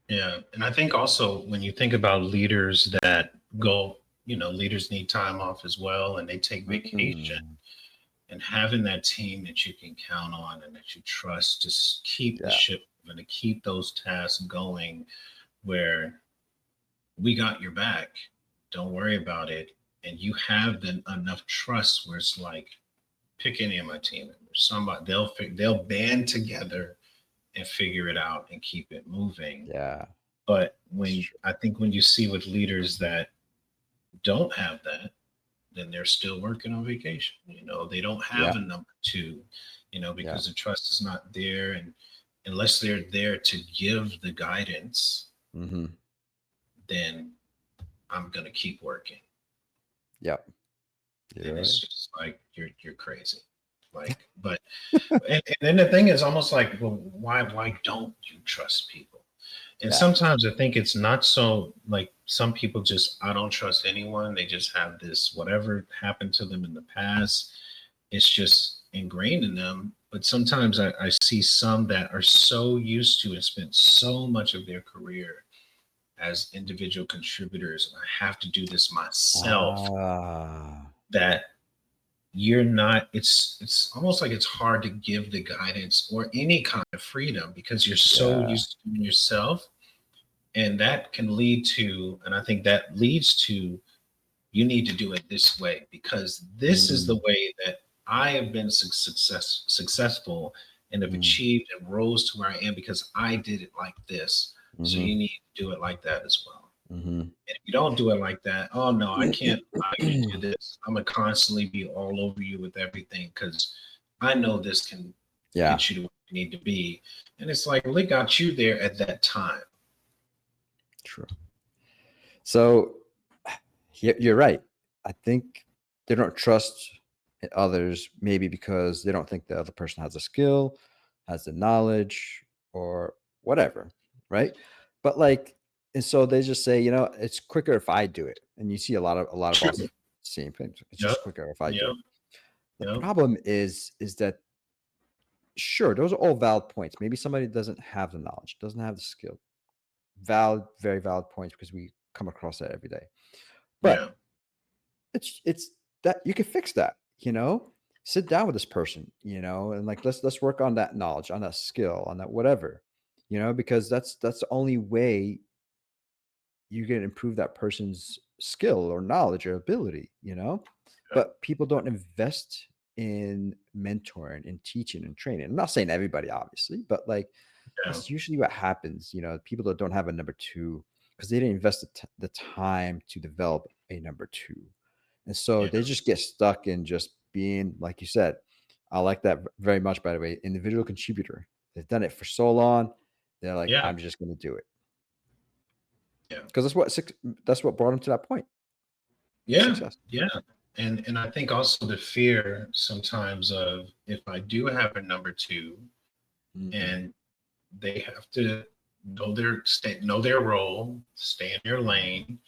yeah. And I think also when you think about leaders that go, leaders need time off as well, and they take vacation. Mm, And having that team that you can count on and that you trust to keep the yeah. ship and to keep those tasks going, where we got your back, don't worry about it. And you have enough trust where it's like, pick any of my team members, somebody, they'll band together and figure it out and keep it moving. Yeah. But It's when true. I think when you see with leaders that don't have that, then they're still working on vacation. They don't have Yeah. a number two, Yeah. because the trust is not there. And unless they're there to give the guidance, Hmm. then I'm going to keep working. Yep. And You're it's right. just like, you're crazy. Like, but, and then the thing is almost like, well, why don't you trust people? And Yeah. sometimes I think it's not so, like, some people just, I don't trust anyone. They just have this, whatever happened to them in the past, it's just ingrained in them. But sometimes I see some that are so used to and spent so much of their career as individual contributors, and I have to do this myself, Ah, that you're not, it's almost like it's hard to give the guidance or any kind of freedom because you're so yeah. used to doing yourself. And that can lead to, and I think that leads to, you need to do it this way because this is the Mm, way that I have been successful and have mm, achieved and rose to where I am because I did it like this. So mm-hmm, you need to do it like that as well. mm-hmm. And if you don't do it like that, oh no, I can't allow you to do this. I'm gonna constantly be all over you with everything because I know this can Yeah, get you to where you need to be. And it's like, well, they got you there at that time. true. So you're right. I think they don't trust in others, maybe because they don't think the other person has the skill, has the knowledge, or whatever, right? But like, and so they just say, it's quicker if I do it. And you see a lot of True. bosses same thing. It's Yep. just quicker if I do Yep. it. The Yep. problem is that sure, those are all valid points. Maybe somebody doesn't have the knowledge, doesn't have the skill. Valid, very valid points because we come across that every day. Yeah. But it's that you can fix that, sit down with this person, and like let's work on that knowledge, on that skill, on that whatever, because that's the only way you can improve that person's skill or knowledge or ability, Yeah. but people don't invest in mentoring and teaching and training. I'm not saying everybody, obviously, but like Yeah. that's usually what happens. People that don't have a number two because they didn't invest the time to develop a number two. And so Yeah. they just get stuck in just being, like you said, I like that very much, by the way, individual contributor. They've done it for so long. They're like, Yeah. I'm just going to do it Yeah. because that's what brought them to that point of Yeah. success. Yeah. And I think also the fear sometimes of if I do have a number two Mhm. and they have to know their role, stay in their lane,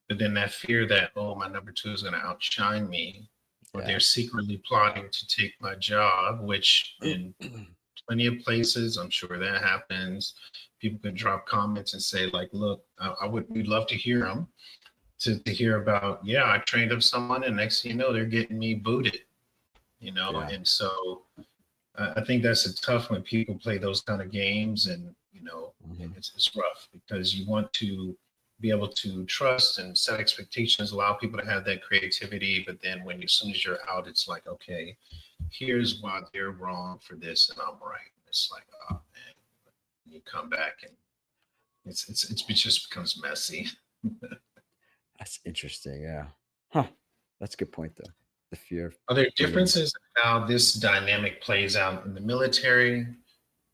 but then that fear that, oh, my number two is going to outshine me, or they're Yeah. secretly plotting to take my job, which in plenty of places, I'm sure that happens. People can drop comments and say, like, look, we'd love to hear them, to hear about, yeah, I trained up someone, and next thing you know, they're getting me booted, Yeah. and so I think that's a tough when people play those kind of games, and Mhm. it's rough because you want to be able to trust and set expectations, allow people to have that creativity, but then when as soon as you're out, it's like, okay, here's why they're wrong for this, and I'm right. It's like, oh man, you come back and it just becomes messy. That's interesting. Yeah. Huh. That's a good point, though. The fear of Are there being. differences in how this dynamic plays out in the military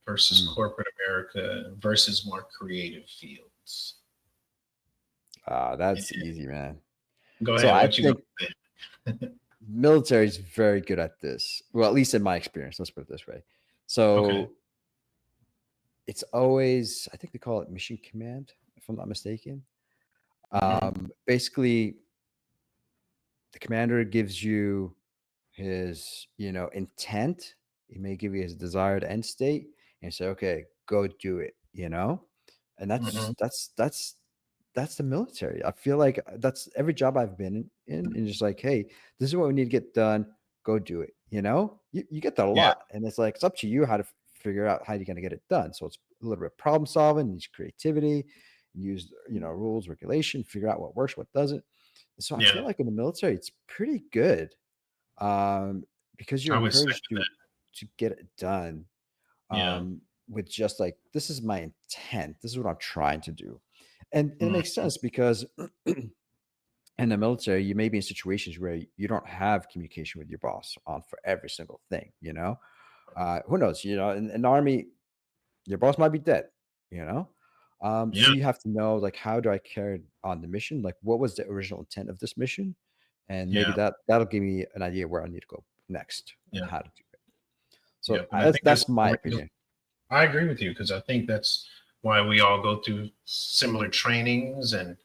versus Mm. corporate America versus more creative fields? That's easy, man. Go So ahead. I What you think going to military is very good at this. Well, at least in my experience. Let's put it this way. Okay. So it's always, I think they call it mission command, if I'm not mistaken. Hmm. Basically, the commander gives you his, intent. He may give you his desired end state and say, okay, go do it. And Hmm. that's the military. I feel like that's every job I've been in and just like, hey, this is what we need to get done. Go do it. You get that a Yeah. lot. And it's like, it's up to you how to figure out how you're going to get it done. So it's a little bit of problem solving, use creativity, use, rules, regulation, figure out what works, what doesn't. So I feel Yeah. like in the military, it's pretty good um, because you're I would second encouraged to that. get it done Yeah. with just like this is my intent, this is what I'm trying to do, and it makes Hmm. sense because in the military you may be in situations where you don't have communication with your boss on for every single thing. Who knows? In the army, your boss might be dead. You know. So Yeah. you have to know like how do I carry on the mission? Like what was the original intent of this mission? And maybe Yeah. that'll give me an idea where I need to go next and Yeah. how to do it. So Yeah. And I that's think that's that's my opinion. I agree with you because I think that's why we all go through similar trainings and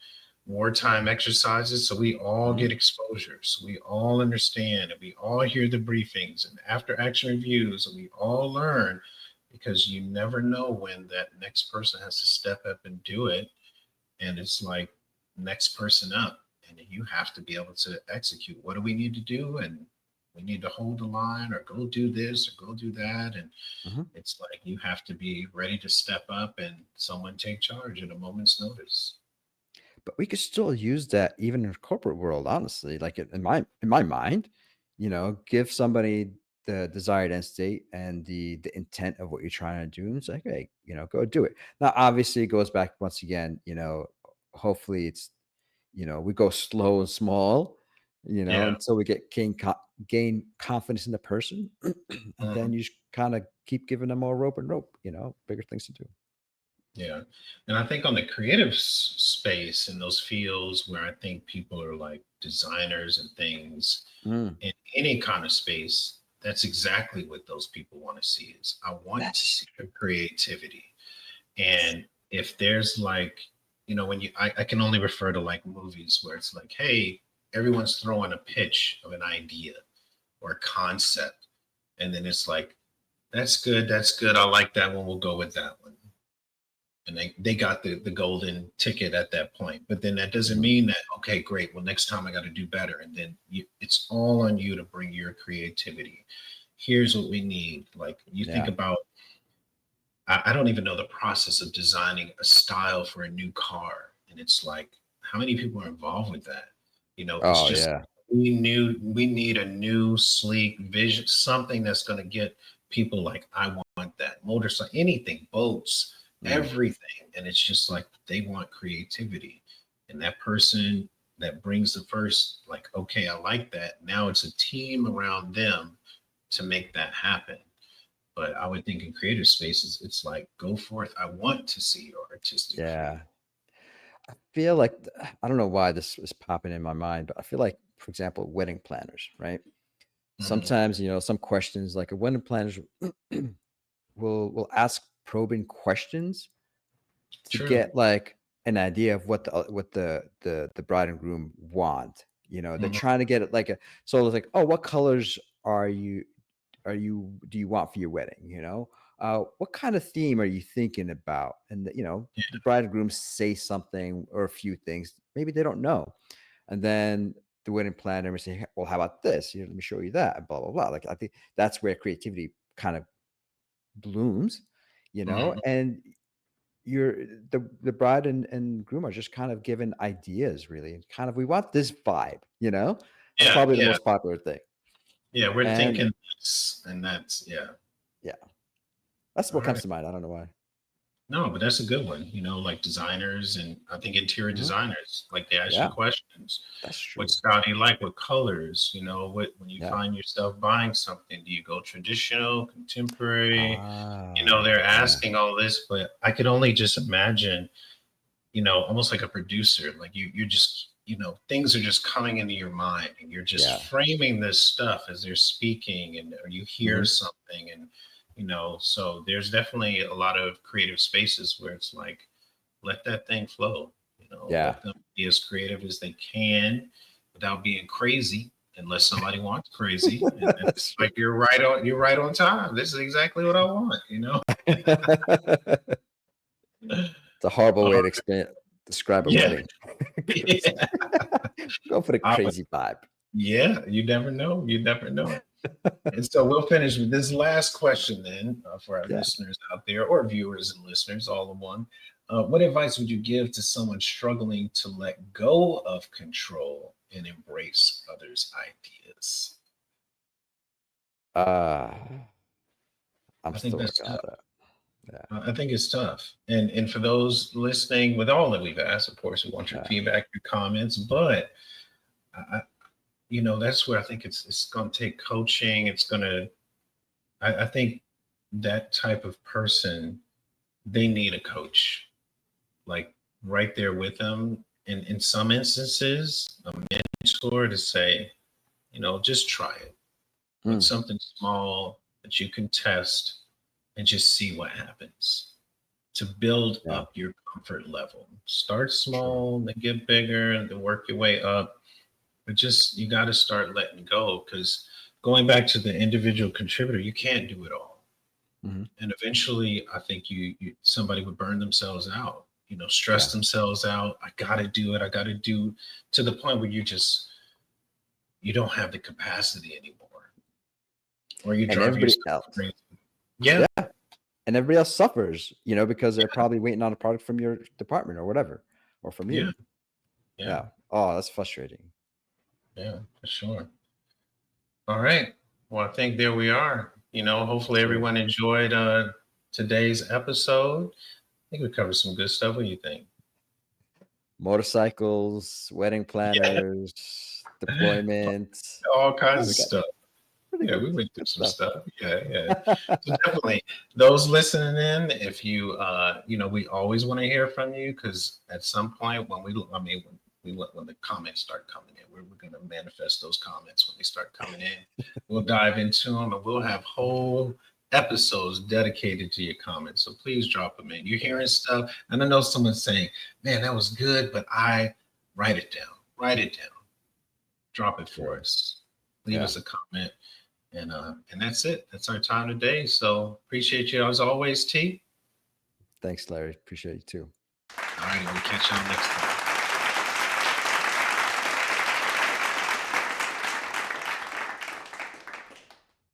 wartime exercises, so we all Mhm. get exposure, so we all understand, and we all hear the briefings and after action reviews, and we all learn, because you never know when that next person has to step up and do it, and it's like next person up, and you have to be able to execute. What do we need to do? And we need to hold the line, or go do this, or go do that, and Mhm. it's like you have to be ready to step up and someone take charge at a moment's notice. But we could still use that even in the corporate world, honestly. Like in my mind, give somebody the desired end state and the intent of what you're trying to do. And it's like, hey, go do it. Now, obviously, it goes back once again. Hopefully, we go slow and small. Yeah. Until we gain confidence in the person, and then Mhm. you just kind of keep giving them more rope and rope. Bigger things to do. Yeah. And I think on the creative space, in those fields where I think people are like designers and things, Mm, in any kind of space, that's exactly what those people want to see. Is I want to that's see true. your creativity. And if there's like, when I can only refer to like movies where it's like, hey, everyone's throwing a pitch of an idea or a concept. And then it's like, that's good. That's good. I like that one. We'll go with that one. And they got the golden ticket at that point. But then that doesn't Mhm. mean that, okay, great. Well, next time I got to do better. And then it's all on you to bring your creativity. Here's what we need. Like you think Yeah. about, I don't even know the process of designing a style for a new car. And it's like, how many people are involved with that? It's Oh just, yeah. we need a new sleek vision, something that's going to get people like, I want that motorcycle, anything, boats, Mm, everything. And it's just like, they want creativity. And that person that brings the first, like, okay, I like that. Now it's a team around them to make that happen. But I would think in creative spaces, it's like, go forth. I want to see your artistic freedom. yeah. Feel like I don't know why this is popping in my mind, but I feel like, for example, wedding planners, right? Mhm. Sometimes, some questions like a wedding planners will ask probing questions to True. get like an idea of what the bride and groom want. They're Mhm. trying to get it like so it's like, oh, what colors are you do you want for your wedding? What kind of theme are you thinking about? And Yeah. the bride and groom say something or a few things maybe they don't know, and then the wedding planner will say, "Hey, well, how about this? Let me show you that." And blah blah blah. Like I think that's where creativity kind of blooms, Mhm. and you're the bride and groom are just kind of given ideas, really, and kind of we want this vibe. That's Yeah. probably the Yeah. most popular thing, Yeah. We're and thinking this, and that's, yeah. yeah, that's All what comes right. to mind. I don't know why. No, but that's a good one. Like designers, and I think interior Mhm. designers, like they ask you Yeah, questions. that's What true. style do you like? What colors? What, when you Yeah. find yourself buying something, do you go traditional, contemporary? Ah, They're yeah. asking all this, but I could only just imagine, almost like a producer, like you're just, things are just coming into your mind, and you're just Yeah. framing this stuff as they're speaking, and or you hear Mhm. something, and so there's definitely a lot of creative spaces where it's like, let that thing flow, Yeah. let them be as creative as they can without being crazy, unless somebody wants crazy, and That's it's true. like, you're right on time. This is exactly what I want. It's a horrible uh, way to describe a yeah. wedding. Crazy. Go for the I would, crazy vibe. yeah, you never know. You never know. And so we'll finish with this last question then, for our Yeah. listeners out there, or viewers and listeners, all in one. What advice would you give to someone struggling to let go of control and embrace others' ideas? Uh, I'm I think still that's working on tough. that. Yeah. I think it's tough. And for those listening, with all that we've asked, of course, we want your Yeah. feedback, your comments, but that's where I think it's going to take coaching. It's going to, I think that type of person, they need a coach, like right there with them. In some instances, a mentor to say, just try it. Put Mm, something small that you can test and just see what happens. to build Yeah. up your comfort level. Start True. small, then get bigger, and then work your way up. But just you got to start letting go, because going back to the individual contributor, you can't do it all. Hmm. And eventually, I think somebody would burn themselves out. Yeah. Stress themselves out. I got to do it. I got to do, to the point where you don't have the capacity anymore, or you And drive everybody yourself else. crazy. Yeah, Yeah. And everybody else suffers, because they're probably waiting on a product from your department or whatever, or from yeah, you. yeah, Yeah. Oh, that's frustrating. yeah, for sure. All right. Well, I think there we are. Yes, Hopefully sir. everyone enjoyed today's episode. I think we covered some good stuff. What do you think? Motorcycles, wedding Yeah, planners, deployment. all Yeah, kinds of we got stuff. pretty Yeah, good, we went through good some stuff. stuff. Yeah, yeah. So definitely, those listening in, if we always want to hear from you, because at some point when the comments start coming in, we're going to manifest those comments when they start coming in. We'll dive into them, and we'll have whole episodes dedicated to your comments. So please drop them in. You're hearing stuff, and I know someone's saying, "Man, that was good," but write it down. Write it down. Drop it for Sure. us. Leave Yeah. us a comment. And that's it. That's our time today. So appreciate you as always, T. Thanks, Larry. Appreciate you too. All righty, we'll catch y'all next time.